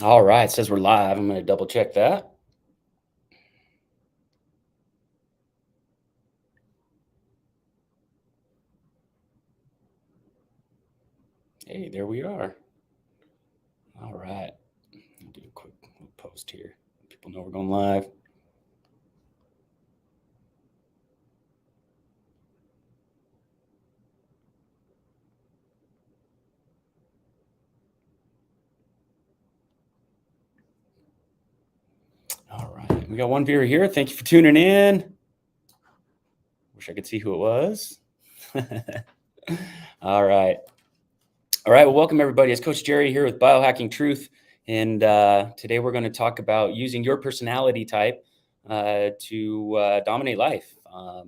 All right, it says we're live. I'm going to double check that. Hey, there we are. All right. I'll do a quick little post here. People know we're going live. All right. We got one viewer here. Thank you for tuning in. Wish I could see who it was. All right. All right. Well, welcome everybody. It's Coach Jerry here with Biohacking Truth. And today we're going to talk about using your personality type to dominate life. A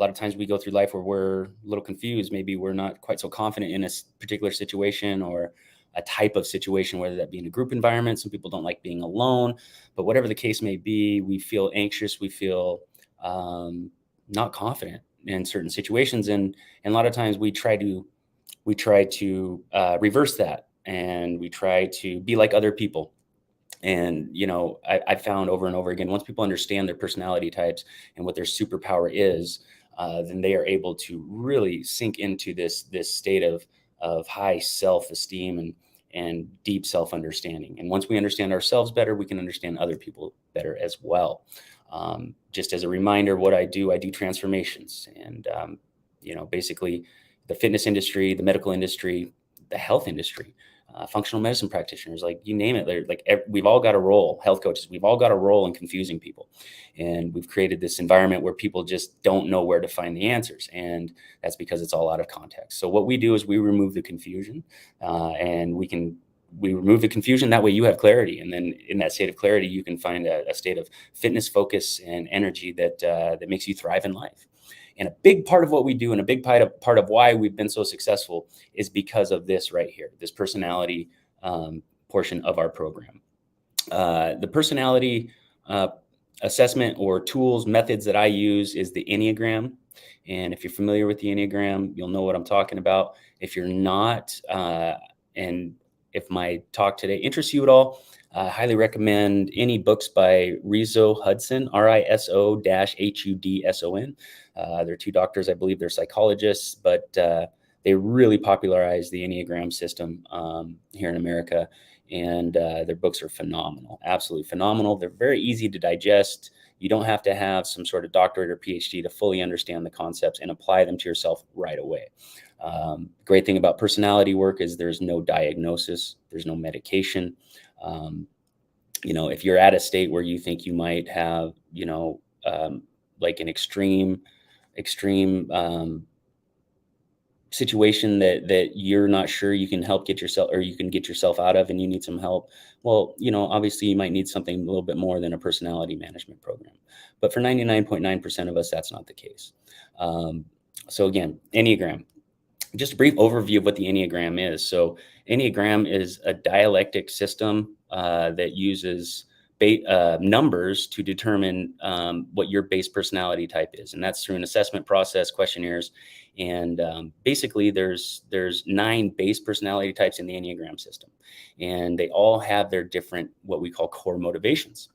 lot of times we go through life where we're a little confused. Maybe we're not quite so confident in a particular situation or a type of situation, whether that be in a group environment. Some people don't like being alone, but whatever the case may be, we feel anxious. We feel not confident in certain situations. And a lot of times we try to reverse that, and we try to be like other people. And I found over and over again, once people understand their personality types and what their superpower is, then they are able to really sink into this state of high self-esteem and deep self-understanding. And once we understand ourselves better, we can understand other people better as well. Just as a reminder, what I do transformations, and basically the fitness industry, the medical industry, the health industry, functional medicine practitioners, like you name it. We've all got a role. Health coaches, we've all got a role in confusing people, and we've created this environment where people just don't know where to find the answers, and that's because it's all out of context. So what we do is we remove the confusion, and we remove the confusion. That way you have clarity, and then in that state of clarity, you can find a state of fitness, focus, and energy that makes you thrive in life. And a big part of what we do, and a big part of why we've been so successful, is because of this right here, this personality portion of our program. The personality assessment or tools, methods that I use is the Enneagram. And if you're familiar with the Enneagram, you'll know what I'm talking about. If you're not, and if my talk today interests you at all, I highly recommend any books by Riso Hudson, Riso-Hudson. They're two doctors. I believe they're psychologists, but they really popularized the Enneagram system here in America. And their books are phenomenal, absolutely phenomenal. They're very easy to digest. You don't have to have some sort of doctorate or PhD to fully understand the concepts and apply them to yourself right away. Great thing about personality work is there's no diagnosis, there's no medication. If you're at a state where you think you might have, like an extreme situation that you're not sure you can get yourself out of, and you need some help, well, obviously you might need something a little bit more than a personality management program. But for 99.9% of us, that's not the case. So again, Enneagram. Just a brief overview of what the Enneagram is. So Enneagram is a dialectic system that uses numbers to determine what your base personality type is. And that's through an assessment process, questionnaires. And basically there's 9 base personality types in the Enneagram system. And they all have their different, what we call core motivations.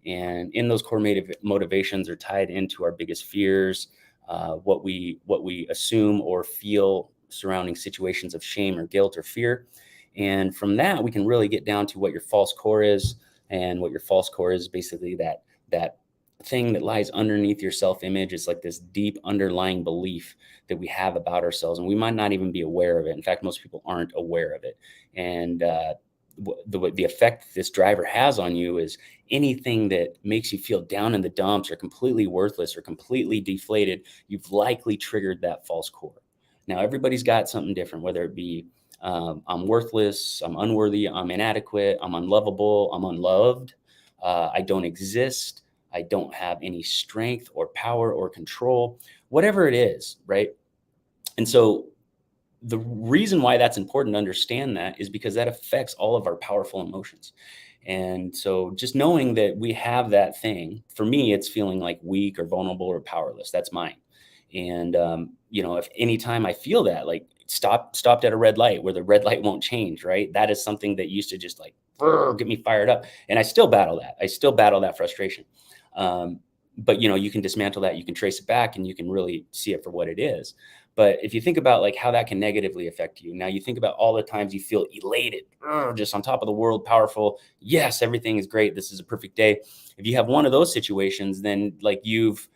And in those core motivations are tied into our biggest fears, what we assume or feel surrounding situations of shame or guilt or fear. And from that, we can really get down to what your false core is. And what your false core is basically that thing that lies underneath your self-image. It's like this deep underlying belief that we have about ourselves, and we might not even be aware of it. In fact, most people aren't aware of it. And the effect this driver has on you is anything that makes you feel down in the dumps or completely worthless or completely deflated, you've likely triggered that false core. Now, everybody's got something different, whether it be I'm worthless, I'm unworthy, I'm inadequate, I'm unlovable, I'm unloved, I don't exist, I don't have any strength or power or control, whatever it is, right? And so the reason why that's important to understand that is because that affects all of our powerful emotions. And so just knowing that we have that thing, for me, it's feeling like weak or vulnerable or powerless. That's mine. And, if anytime I feel that, like stopped at a red light where the red light won't change, right? That is something that used to just like get me fired up. And I still battle that. I still battle that frustration. But you can dismantle that, you can trace it back, and you can really see it for what it is. But if you think about like how that can negatively affect you, now you think about all the times you feel elated, just on top of the world, powerful. Yes, everything is great. This is a perfect day. If you have one of those situations, then like you've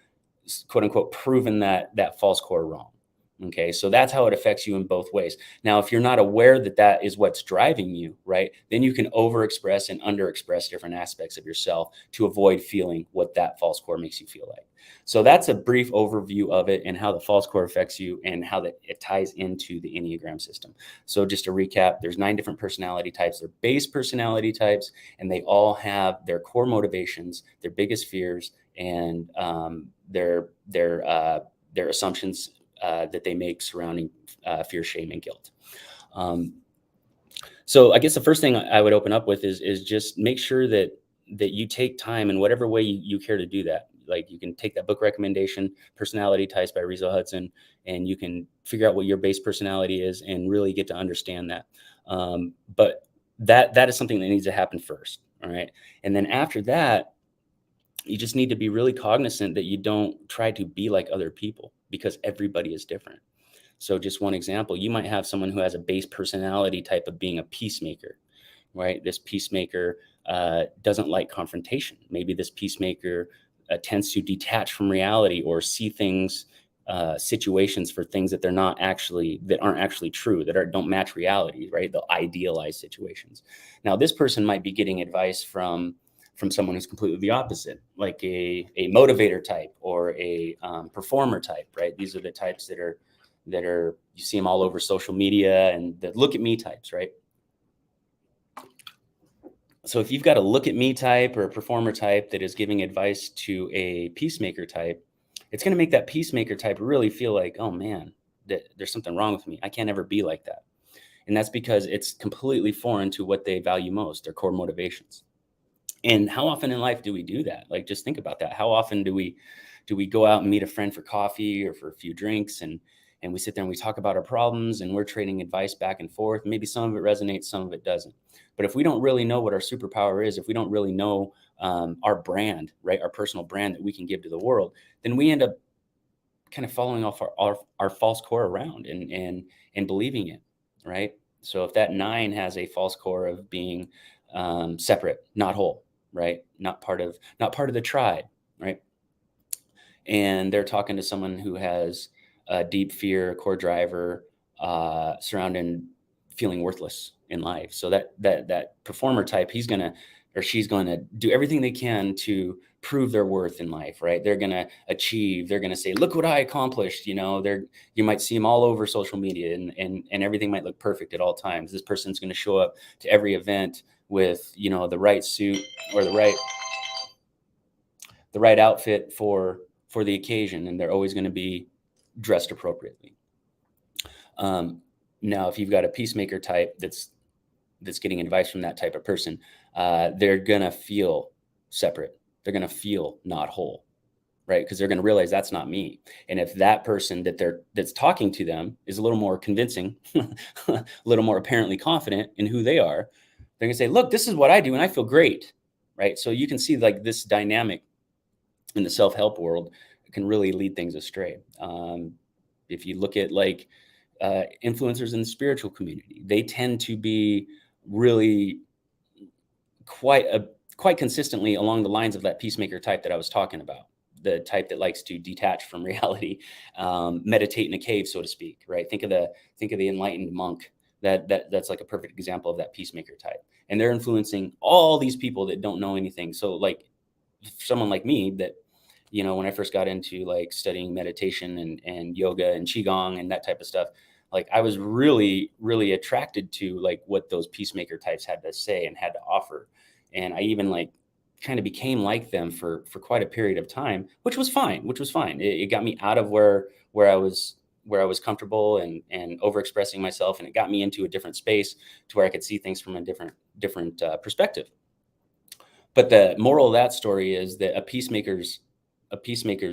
quote unquote proven that false core wrong. Okay, so that's how it affects you in both ways. Now, if you're not aware that that is what's driving you, right, then you can overexpress and underexpress different aspects of yourself to avoid feeling what that false core makes you feel like. So that's a brief overview of it and how the false core affects you and how that it ties into the Enneagram system. So just to recap, there's 9 different personality types. They're base personality types, and they all have their core motivations, their biggest fears, and their assumptions that they make surrounding fear, shame, and guilt. So I guess the first thing I would open up with is just make sure that you take time in whatever way you care to do that. Like you can take that book recommendation, Personality Types by Rizo Hudson, and you can figure out what your base personality is and really get to understand that. But that is something that needs to happen first. All right. And then after that, you just need to be really cognizant that you don't try to be like other people because everybody is different. So just one example, you might have someone who has a base personality type of being a peacemaker, right? This peacemaker doesn't like confrontation. Maybe this peacemaker tends to detach from reality or see things, situations for things that aren't actually true, don't match reality, right? They'll idealize situations. Now, this person might be getting advice from someone who's completely the opposite, like a motivator type or a performer type, right? These are the types that are you see them all over social media, and the look at me types, right? So if you've got a look at me type or a performer type that is giving advice to a peacemaker type, it's going to make that peacemaker type really feel like, oh man, there's something wrong with me. I can't ever be like that. And that's because it's completely foreign to what they value most, their core motivations. And how often in life do we do that? Like, just think about that. How often do we go out and meet a friend for coffee or for a few drinks, and we sit there and we talk about our problems and we're trading advice back and forth. Maybe some of it resonates, some of it doesn't. But if we don't really know what our superpower is, if we don't really know our brand, right, our personal brand that we can give to the world, then we end up kind of following off our false core around and believing it, right? So if that 9 has a false core of being separate, not whole, right, not part of the tribe, right, and they're talking to someone who has a deep fear, core driver, surrounding feeling worthless in life. So that performer type, he's gonna or she's going to do everything they can to prove their worth in life, right? They're going to achieve. They're going to say, "Look what I accomplished." You might see them all over social media, and everything might look perfect at all times. This person's going to show up to every event with the right suit or the right outfit for the occasion, and they're always going to be dressed appropriately. Now, if you've got a peacemaker type that's getting advice from that type of person, they're going to feel separate. They're going to feel not whole, right? Because they're going to realize that's not me. And if that person that's talking to them is a little more convincing, a little more apparently confident in who they are, they're going to say, "Look, this is what I do and I feel great," right? So you can see like this dynamic in the self-help world can really lead things astray. If you look at like influencers in the spiritual community, they tend to be really quite consistently along the lines of that peacemaker type that I was talking about, the type that likes to detach from reality, meditate in a cave, so to speak, right? Think of the enlightened monk. That's like a perfect example of that peacemaker type, and they're influencing all these people that don't know anything. So like someone like me that, when I first got into like studying meditation and yoga and qigong and that type of stuff, like I was really, really attracted to like what those peacemaker types had to say and had to offer. And I even like kind of became like them for quite a period of time, which was fine. It got me out of where I was comfortable and overexpressing myself. And it got me into a different space to where I could see things from a different perspective. But the moral of that story is that a peacemaker's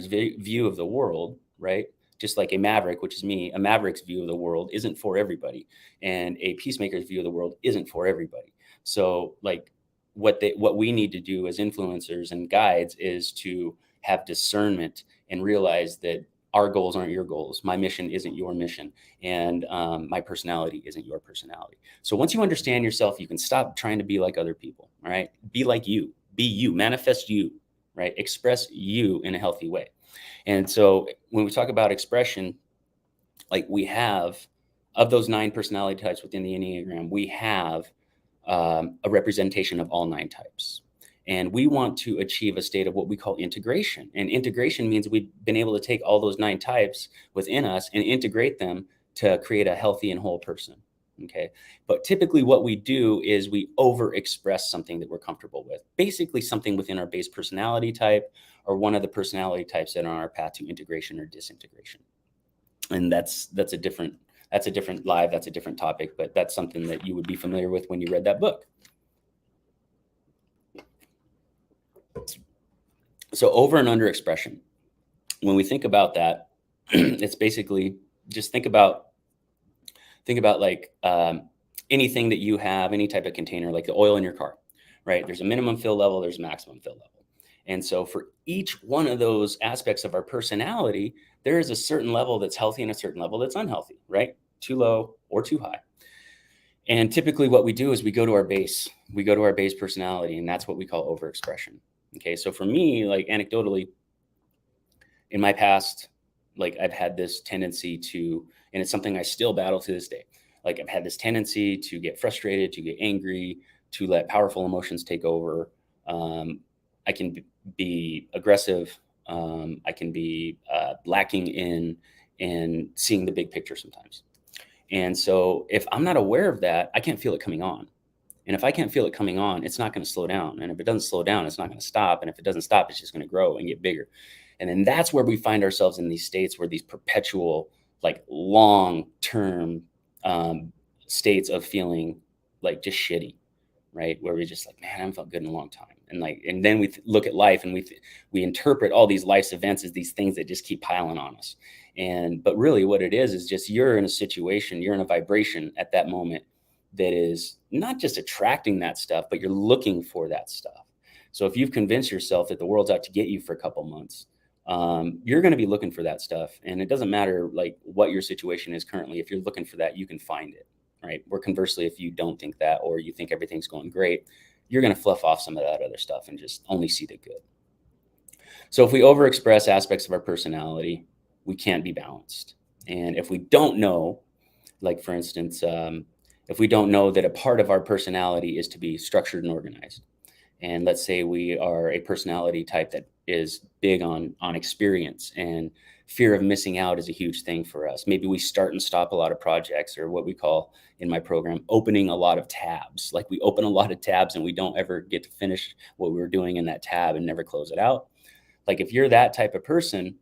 view of the world, right, just like a maverick, which is me, a maverick's view of the world isn't for everybody, and a peacemaker's view of the world isn't for everybody. So like what we need to do as influencers and guides is to have discernment and realize that our goals aren't your goals. My mission isn't your mission, and my personality isn't your personality. So once you understand yourself, you can stop trying to be like other people. All right, be like you, be you, manifest you, right? Express you in a healthy way. And so when we talk about expression, like we have, of those 9 personality types within the Enneagram, we have a representation of all 9 types. And we want to achieve a state of what we call integration. And integration means we've been able to take all those 9 types within us and integrate them to create a healthy and whole person. Okay. But typically what we do is we overexpress something that we're comfortable with, basically something within our base personality type or one of the personality types that are on our path to integration or disintegration. And that's a different live, that's a different topic, but that's something that you would be familiar with when you read that book. So over and under expression, when we think about that, it's basically just think about like anything that you have, any type of container, like the oil in your car, right? There's a minimum fill level, there's a maximum fill level. And so for each one of those aspects of our personality, there is a certain level that's healthy and a certain level that's unhealthy, right? Too low or too high. And typically what we do is we go to our base personality, and that's what we call overexpression. Okay. So for me, like anecdotally, in my past, like I've had this tendency to, and it's something I still battle to this day. Like I've had this tendency to get frustrated, to get angry, to let powerful emotions take over. I can be aggressive. I can be lacking in seeing the big picture sometimes. And so if I'm not aware of that, I can't feel it coming on. And if I can't feel it coming on, it's not going to slow down. And if it doesn't slow down, it's not going to stop. And if it doesn't stop, it's just going to grow and get bigger. And then that's where we find ourselves in these states where these perpetual, like long-term states of feeling like just shitty, right? Where we just like, man, I haven't felt good in a long time. And then we look at life and we interpret all these life's events as these things that just keep piling on us. But really what it is just you're in a situation, you're in a vibration at that moment that is not just attracting that stuff, but you're looking for that stuff. So if you've convinced yourself that the world's out to get you for a couple months, you're going to be looking for that stuff. And it doesn't matter like what your situation is currently. If you're looking for that, you can find it, right? Or conversely, if you don't think that, or you think everything's going great, you're going to fluff off some of that other stuff and just only see the good. So if we overexpress aspects of our personality, we can't be balanced. And if we don't know, like for instance, if we don't know that a part of our personality is to be structured and organized, and let's say we are a personality type that is big on experience, and fear of missing out is a huge thing for us. Maybe we start and stop a lot of projects, or what we call in my program, opening a lot of tabs. Like we open a lot of tabs and we don't ever get to finish what we were doing in that tab and never close it out. Like if you're that type of person,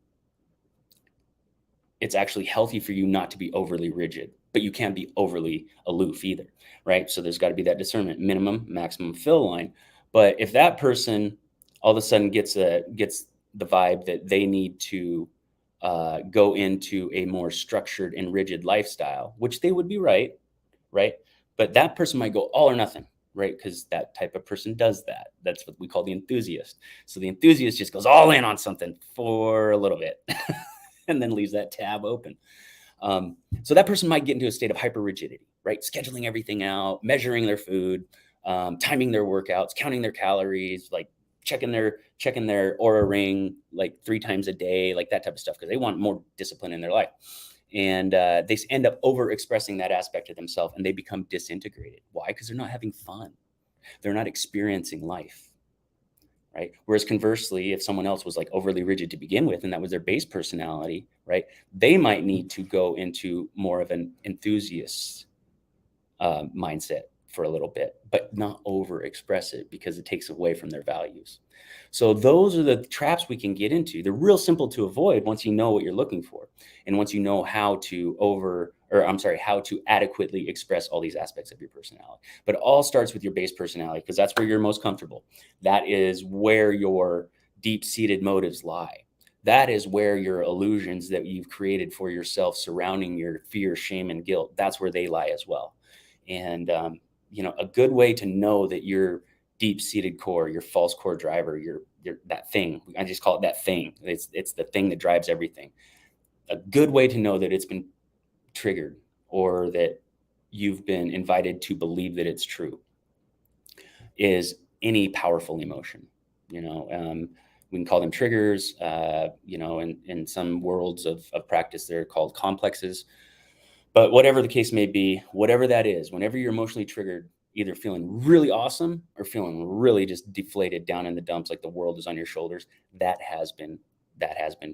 it's actually healthy for you not to be overly rigid, but you can't be overly aloof either, right? So there's got to be that discernment, minimum, maximum fill line. But if that person all of a sudden gets the vibe that they need to go into a more structured and rigid lifestyle, which they would be right? But that person might go all or nothing, right? Because that type of person does that. That's what we call the enthusiast. So the enthusiast just goes all in on something for a little bit and then leaves that tab open. So that person might get into a state of hyper rigidity, right? Scheduling everything out, measuring their food, timing their workouts, counting their calories, like checking their Oura ring like 3 times a day, like that type of stuff, because they want more discipline in their life. And they end up overexpressing that aspect of themselves, and they become disintegrated. Why? Because they're not having fun. They're not experiencing life, right? Whereas conversely, if someone else was like overly rigid to begin with, and that was their base personality, right? They might need to go into more of an enthusiast mindset for a little bit, but not overexpress it because it takes away from their values. So those are the traps we can get into. They're real simple to avoid once you know what you're looking for, and once you know how to how to adequately express all these aspects of your personality. But it all starts with your base personality, because that's where you're most comfortable. That is where your deep-seated motives lie. That is where your illusions that you've created for yourself surrounding your fear, shame, and guilt, that's where they lie as well. And, a good way to know that your deep seated core, your false core driver, your that thing, I just call it that thing. It's the thing that drives everything. A good way to know that it's been triggered or that you've been invited to believe that it's true is any powerful emotion. We can call them triggers. In some worlds of practice, they're called complexes. But whatever the case may be, whatever that is, whenever you're emotionally triggered, either feeling really awesome or feeling really just deflated down in the dumps, like the world is on your shoulders, that has been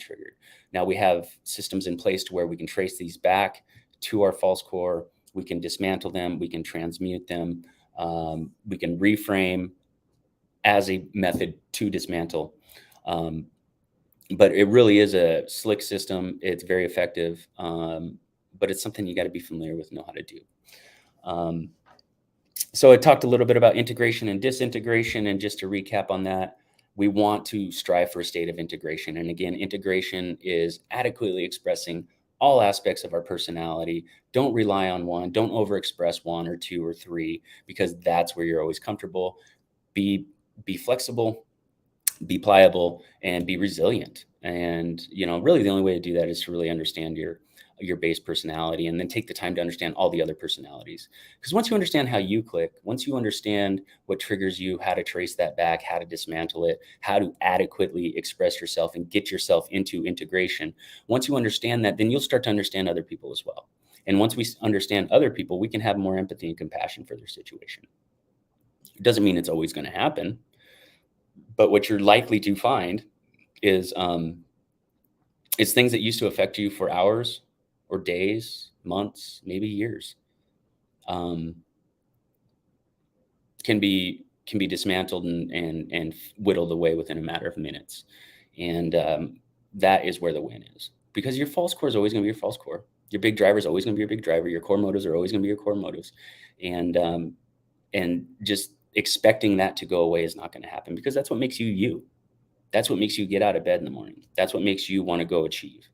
triggered. Now we have systems in place to where we can trace these back to our false core. We can dismantle them. We can transmute them. We can reframe as a method to dismantle. But it really is a slick system. It's very effective. But it's something you got to be familiar with and know how to do. So I talked a little bit about integration and disintegration. And just to recap on that, we want to strive for a state of integration. And again, integration is adequately expressing all aspects of our personality. Don't rely on one. Don't overexpress one or two or three, because that's where you're always comfortable. Be flexible, be pliable, and be resilient. And really the only way to do that is to really understand your base personality, and then take the time to understand all the other personalities. Because once you understand how you click, once you understand what triggers you, how to trace that back, how to dismantle it, how to adequately express yourself and get yourself into integration, once you understand that, then you'll start to understand other people as well. And once we understand other people, we can have more empathy and compassion for their situation. It doesn't mean it's always going to happen, but what you're likely to find is things that used to affect you for hours or days, months, maybe years, can be dismantled and whittled away within a matter of minutes. And that is where the win is, because your false core is always going to be your false core. Your big driver is always going to be your big driver. Your core motives are always going to be your core motives. And just expecting that to go away is not going to happen, because that's what makes you you. That's what makes you get out of bed in the morning. That's what makes you want to go achieve.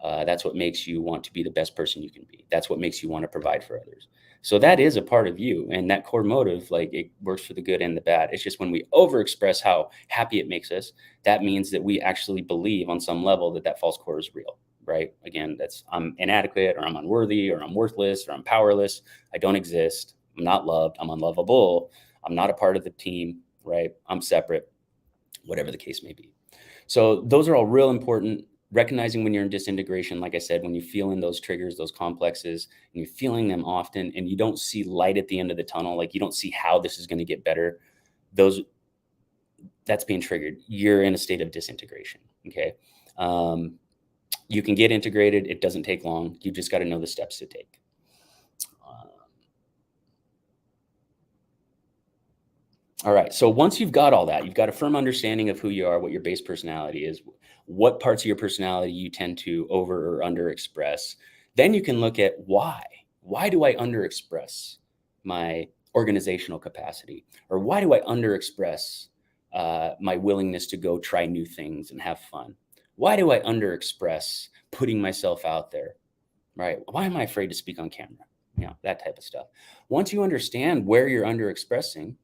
That's what makes you want to be the best person you can be. That's what makes you want to provide for others. So that is a part of you. And that core motive, like, it works for the good and the bad. It's just when we overexpress how happy it makes us, that means that we actually believe on some level that false core is real, right? Again, that's I'm inadequate, or I'm unworthy, or I'm worthless, or I'm powerless. I don't exist. I'm not loved. I'm unlovable. I'm not a part of the team, right? I'm separate, whatever the case may be. So those are all real important. Recognizing when you're in disintegration, like I said, when you feel in those triggers, those complexes, and you're feeling them often, and you don't see light at the end of the tunnel, like you don't see how this is going to get better, that's being triggered. You're in a state of disintegration. Okay. You can get integrated. It doesn't take long. You just got to know the steps to take. All right. So once you've got all that, you've got a firm understanding of who you are, what your base personality is, what parts of your personality you tend to over or under express. Then you can look at why. Why do I under express my organizational capacity? Or why do I under express my willingness to go try new things and have fun? Why do I under express putting myself out there? Right? Why am I afraid to speak on camera? That type of stuff. Once you understand where you're under expressing,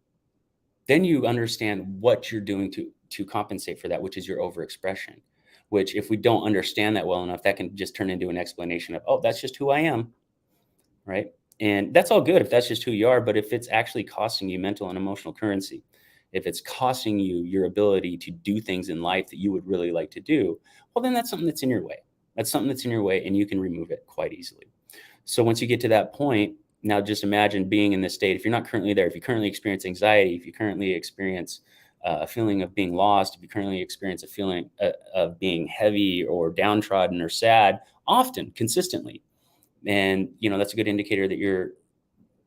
then you understand what you're doing to compensate for that, which is your overexpression, which, if we don't understand that well enough, that can just turn into an explanation of, oh, that's just who I am, right? And that's all good if that's just who you are. But if it's actually costing you mental and emotional currency, if it's costing you your ability to do things in life that you would really like to do, well, then that's something that's in your way. That's something that's in your way, and you can remove it quite easily. So once you get to that point, now just imagine being in this state. If you're not currently there, if you currently experience anxiety, if you currently experience a feeling of being lost, if you currently experience a feeling of being heavy or downtrodden or sad, often, consistently, and that's a good indicator that you're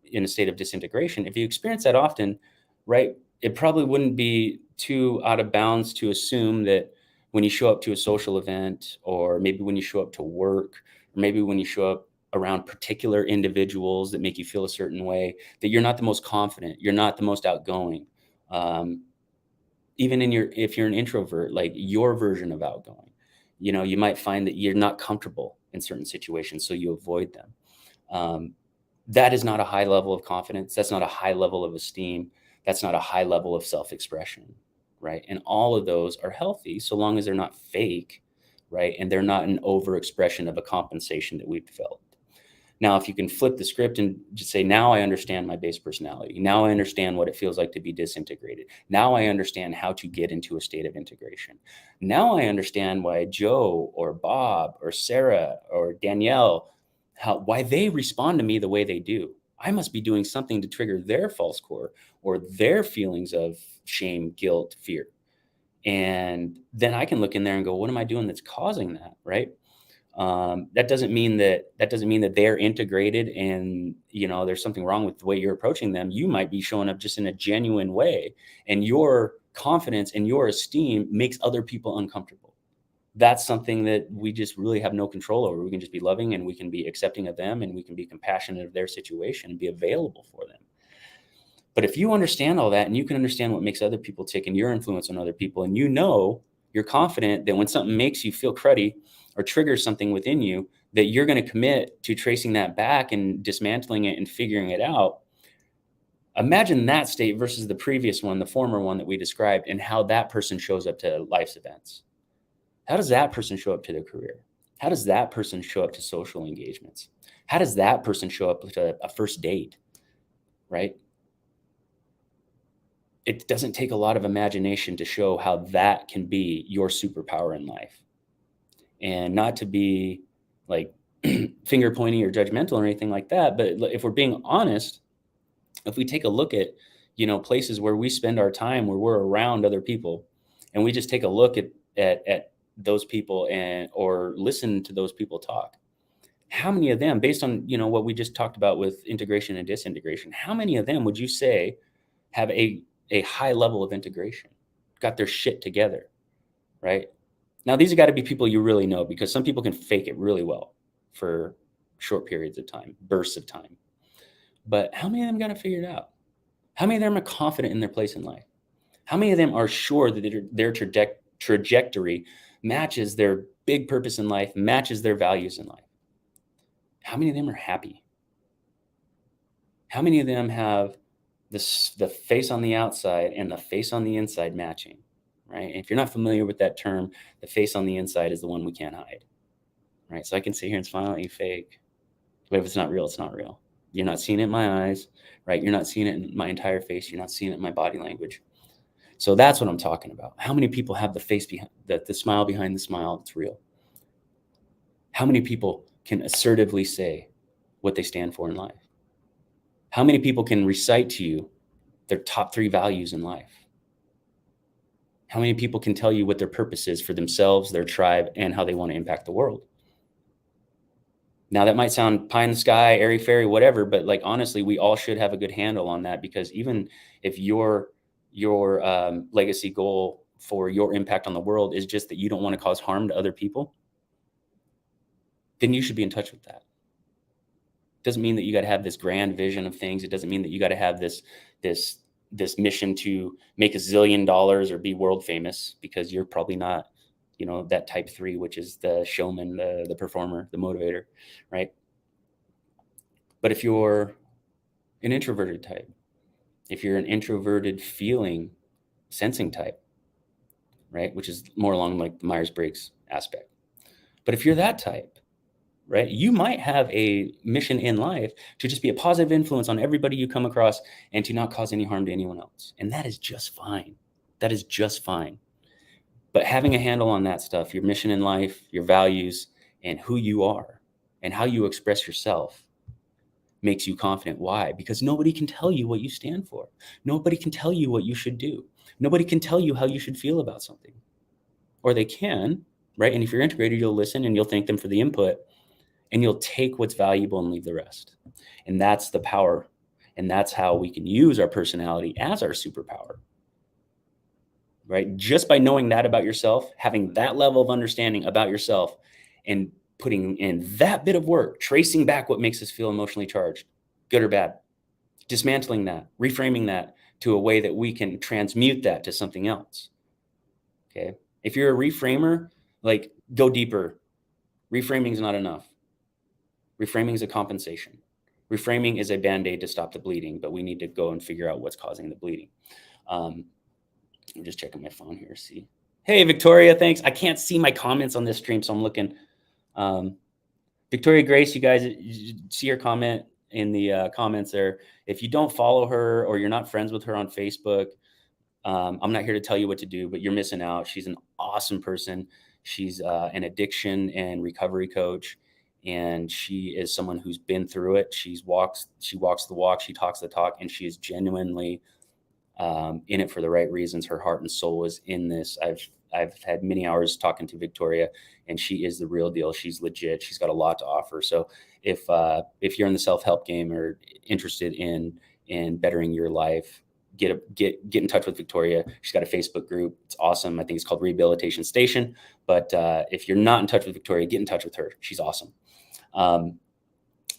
in a state of disintegration. If you experience that often, right, it probably wouldn't be too out of bounds to assume that when you show up to a social event, or maybe when you show up to work, or maybe when you show up around particular individuals that make you feel a certain way, that you're not the most confident, you're not the most outgoing. Even if you're an introvert, like your version of outgoing, You might find that you're not comfortable in certain situations, so you avoid them. Um, that is not a high level of confidence. That's not a high level of esteem. That's not a high level of self-expression, right? And all of those are healthy so long as they're not fake, right? And they're not an overexpression of a compensation that we've developed. Now, if you can flip the script and just say, now I understand my base personality. Now I understand what it feels like to be disintegrated. Now I understand how to get into a state of integration. Now I understand why Joe or Bob or Sarah or Danielle, why they respond to me the way they do. I must be doing something to trigger their false core or their feelings of shame, guilt, fear. And then I can look in there and go, what am I doing that's causing that? Right. That doesn't mean that they're integrated and there's something wrong with the way you're approaching them. You might be showing up just in a genuine way, and your confidence and your esteem makes other people uncomfortable. That's something that we just really have no control over. We can just be loving, and we can be accepting of them, and we can be compassionate of their situation and be available for them. But if you understand all that, and you can understand what makes other people tick and your influence on other people, and you're confident that when something makes you feel cruddy or triggers something within you, that you're going to commit to tracing that back and dismantling it and figuring it out. Imagine that state versus the previous one, the former one that we described, and how that person shows up to life's events. How does that person show up to their career? How does that person show up to social engagements? How does that person show up to a first date, right? It doesn't take a lot of imagination to show how that can be your superpower in life. And not to be like finger pointing or judgmental or anything like that, but if we're being honest, if we take a look at places where we spend our time, where we're around other people, and we just take a look at those people or listen to those people talk, how many of them, based on what we just talked about with integration and disintegration, how many of them would you say have a high level of integration, got their shit together, right? Now, these have got to be people you really know, because some people can fake it really well for short periods of time, bursts of time. But how many of them got it figured out? How many of them are confident in their place in life? How many of them are sure that their trajectory matches their big purpose in life, matches their values in life? How many of them are happy? How many of them have the face on the outside and the face on the inside matching? Right? And if you're not familiar with that term, the face on the inside is the one we can't hide. Right? So I can sit here and smile at you fake, but if it's not real, it's not real. You're not seeing it in my eyes, right? You're not seeing it in my entire face. You're not seeing it in my body language. So that's what I'm talking about. How many people have the face behind the smile behind the smile that's real? How many people can assertively say what they stand for in life? How many people can recite to you their top 3 values in life? How many people can tell you what their purpose is for themselves, their tribe, and how they want to impact the world? Now, that might sound pie in the sky, airy fairy, whatever, but honestly, we all should have a good handle on that, because even if your legacy goal for your impact on the world is just that you don't want to cause harm to other people, then you should be in touch with that. Doesn't mean that you got to have this grand vision of things. It doesn't mean that you got to have this mission to make $1 zillion or be world famous, because you're probably not, that type 3, which is the showman, the performer, the motivator, right? But if you're an introverted type, if you're an introverted feeling, sensing type, right, which is more along the Myers-Briggs aspect. But if you're that type, right, you might have a mission in life to just be a positive influence on everybody you come across and to not cause any harm to anyone else. And that is just fine. That is just fine. But having a handle on that stuff, your mission in life, your values, and who you are and how you express yourself makes you confident. Why? Because nobody can tell you what you stand for. Nobody can tell you what you should do. Nobody can tell you how you should feel about something. Or they can, right? And if you're integrated, you'll listen and you'll thank them for the input, and you'll take what's valuable and leave the rest. And that's the power. And that's how we can use our personality as our superpower, right? Just by knowing that about yourself, having that level of understanding about yourself, and putting in that bit of work, tracing back what makes us feel emotionally charged, good or bad, dismantling that, reframing that to a way that we can transmute that to something else. Okay. If you're a reframer, Like, go deeper. Reframing is not enough. Reframing is a compensation. Reframing is a band-aid to stop the bleeding, but we need to go and figure out what's causing the bleeding. I'm just checking my phone here. See, hey, Victoria, thanks. I can't see my comments on this stream, so I'm looking. Victoria Grace, you guys see her comment in the comments there. If you don't follow her or you're not friends with her on Facebook, I'm not here to tell you what to do, but you're missing out. She's an awesome person. She's an addiction and recovery coach, and she is someone who's been through it. She walks the walk, she talks the talk, and she is genuinely in it for the right reasons. Her heart and soul is in this. I've had many hours talking to Victoria, and she is the real deal. She's legit. She's got a lot to offer. So if you're in the self-help game or interested in bettering your life, get in touch with Victoria. She's got a Facebook group. It's awesome. I think it's called Rehabilitation Station. But if you're not in touch with Victoria, get in touch with her. She's awesome.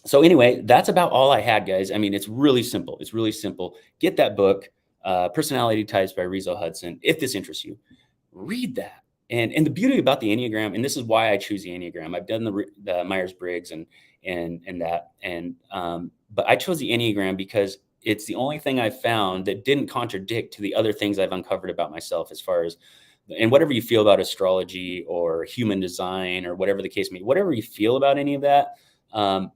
So anyway, that's about all I had, guys. I mean, it's really simple. It's really simple. Get that book, Personality Types by Rizo Hudson. If this interests you, read that. And the beauty about the Enneagram, and this is why I choose the Enneagram. I've done the Myers-Briggs and that, but I chose the Enneagram because it's the only thing I've found that didn't contradict to the other things I've uncovered about myself, as far as, and whatever you feel about astrology or human design or whatever the case may be, whatever you feel about any of that, I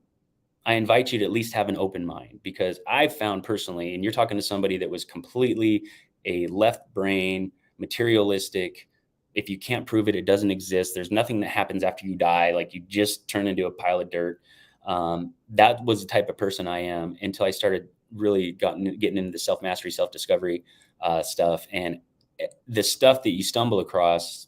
invite you to at least have an open mind, because I've found personally, and you're talking to somebody that was completely a left brain, materialistic. If you can't prove it, it doesn't exist. There's nothing that happens after you die. Like, you just turn into a pile of dirt. That was the type of person I am until I started really getting into the self-mastery, self-discovery stuff. And the stuff that you stumble across,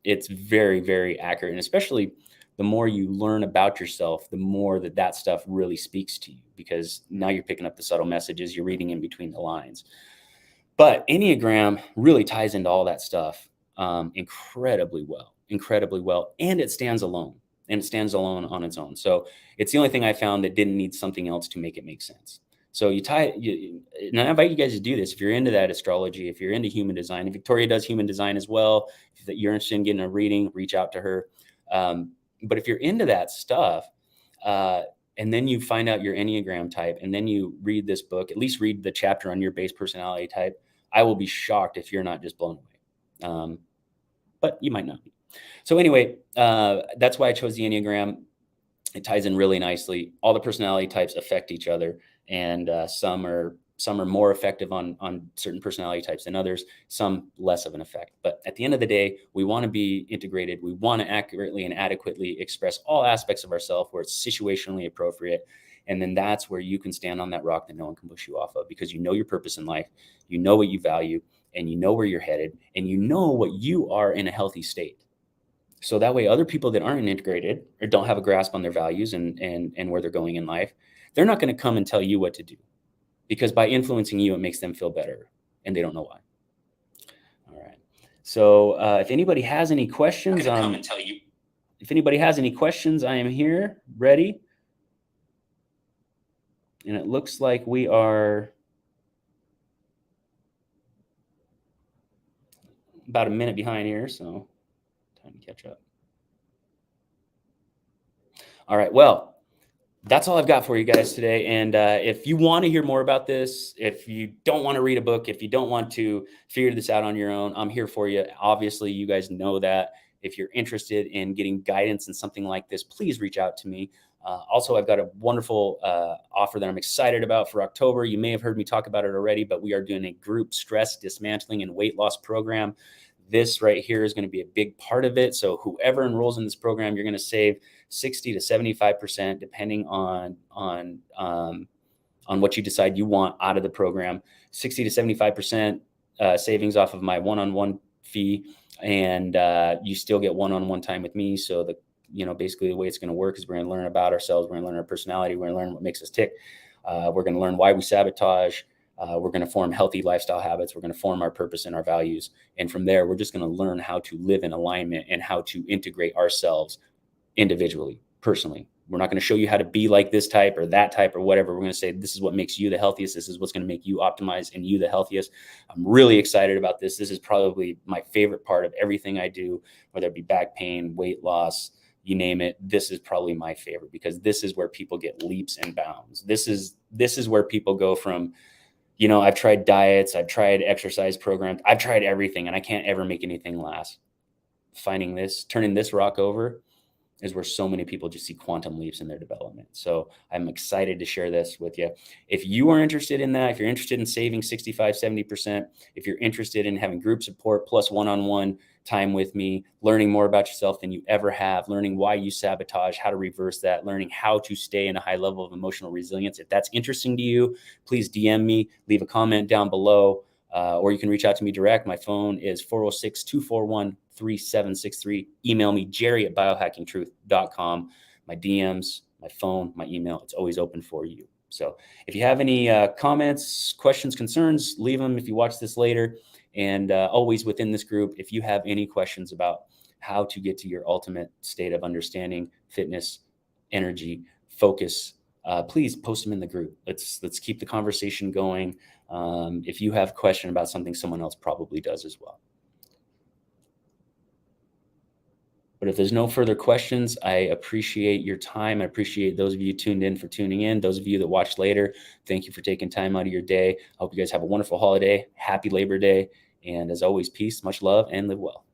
it's very, very accurate. And especially the more you learn about yourself, the more that stuff really speaks to you, because now you're picking up the subtle messages, you're reading in between the lines. But Enneagram really ties into all that stuff incredibly well. And it stands alone, on its own. So it's the only thing I found that didn't need something else to make it make sense. So and I invite you guys to do this. If you're into that astrology, if you're into human design, and Victoria does human design as well, if you're interested in getting a reading, reach out to her. But if you're into that stuff, and then you find out your Enneagram type, and then you read this book, at least read the chapter on your base personality type, I will be shocked if you're not just blown away. But you might not be. So anyway, that's why I chose the Enneagram. It ties in really nicely. All the personality types affect each other, and some are more effective on certain personality types than others, some less of an effect. But at the end of the day, we want to be integrated. We want to accurately and adequately express all aspects of ourselves where it's situationally appropriate. And then that's where you can stand on that rock that no one can push you off of, because you know your purpose in life, you know what you value, and you know where you're headed, and you know what you are in a healthy state. So that way, other people that aren't integrated or don't have a grasp on their values and where they're going in life, they're not going to come and tell you what to do, because by influencing you, it makes them feel better, and they don't know why. All right. So if anybody has any questions, come and tell you. If anybody has any questions, I am here, ready. And it looks like we are about a minute behind here, so time to catch up. All right. Well, that's all I've got for you guys today. And if you want to hear more about this, if you don't want to read a book, if you don't want to figure this out on your own, I'm here for you. Obviously, you guys know that. If you're interested in getting guidance in something like this, please reach out to me. Also, I've got a wonderful offer that I'm excited about for October. You may have heard me talk about it already, but we are doing a group stress dismantling and weight loss program. This right here is going to be a big part of it. So whoever enrolls in this program, you're going to save 60 to 75%, depending on what you decide you want out of the program. 60 to 75% savings off of my one-on-one fee, and you still get one-on-one time with me. So basically the way it's going to work is we're going to learn about ourselves, we're going to learn our personality, we're going to learn what makes us tick, we're going to learn why we sabotage. We're going to form healthy lifestyle habits. We're going to form our purpose and our values. And from there, we're just going to learn how to live in alignment and how to integrate ourselves individually, personally, We're not going to show you how to be like this type or that type or whatever. We're going to say, this is what makes you the healthiest. This is what's going to make you optimize and you the healthiest. I'm really excited about this. This is probably my favorite part of everything I do, whether it be back pain, weight loss, you name it. This is probably my favorite because this is where people get leaps and bounds. This is where people go from, I've tried diets, I've tried exercise programs, I've tried everything, and I can't ever make anything last. Finding this, turning this rock over, is where so many people just see quantum leaps in their development. So I'm excited to share this with you. If you are interested in that, if you're interested in saving 65, 70%, if you're interested in having group support plus one-on-one time with me, learning more about yourself than you ever have, learning why you sabotage, how to reverse that, learning how to stay in a high level of emotional resilience. If that's interesting to you, please DM me, leave a comment down below. Or you can reach out to me direct. My phone is 406-241-3763. Email me, jerry@biohackingtruth.com. My DMs, my phone, my email, it's always open for you. So if you have any comments, questions, concerns, leave them if you watch this later. And always within this group, if you have any questions about how to get to your ultimate state of understanding, fitness, energy, focus, please post them in the group. Let's keep the conversation going. If you have a question about something, someone else probably does as well. But if there's no further questions, I appreciate your time. I appreciate those of you tuned in for tuning in. Those of you that watch later, thank you for taking time out of your day. I hope you guys have a wonderful holiday. Happy Labor Day. And as always, peace, much love, and live well.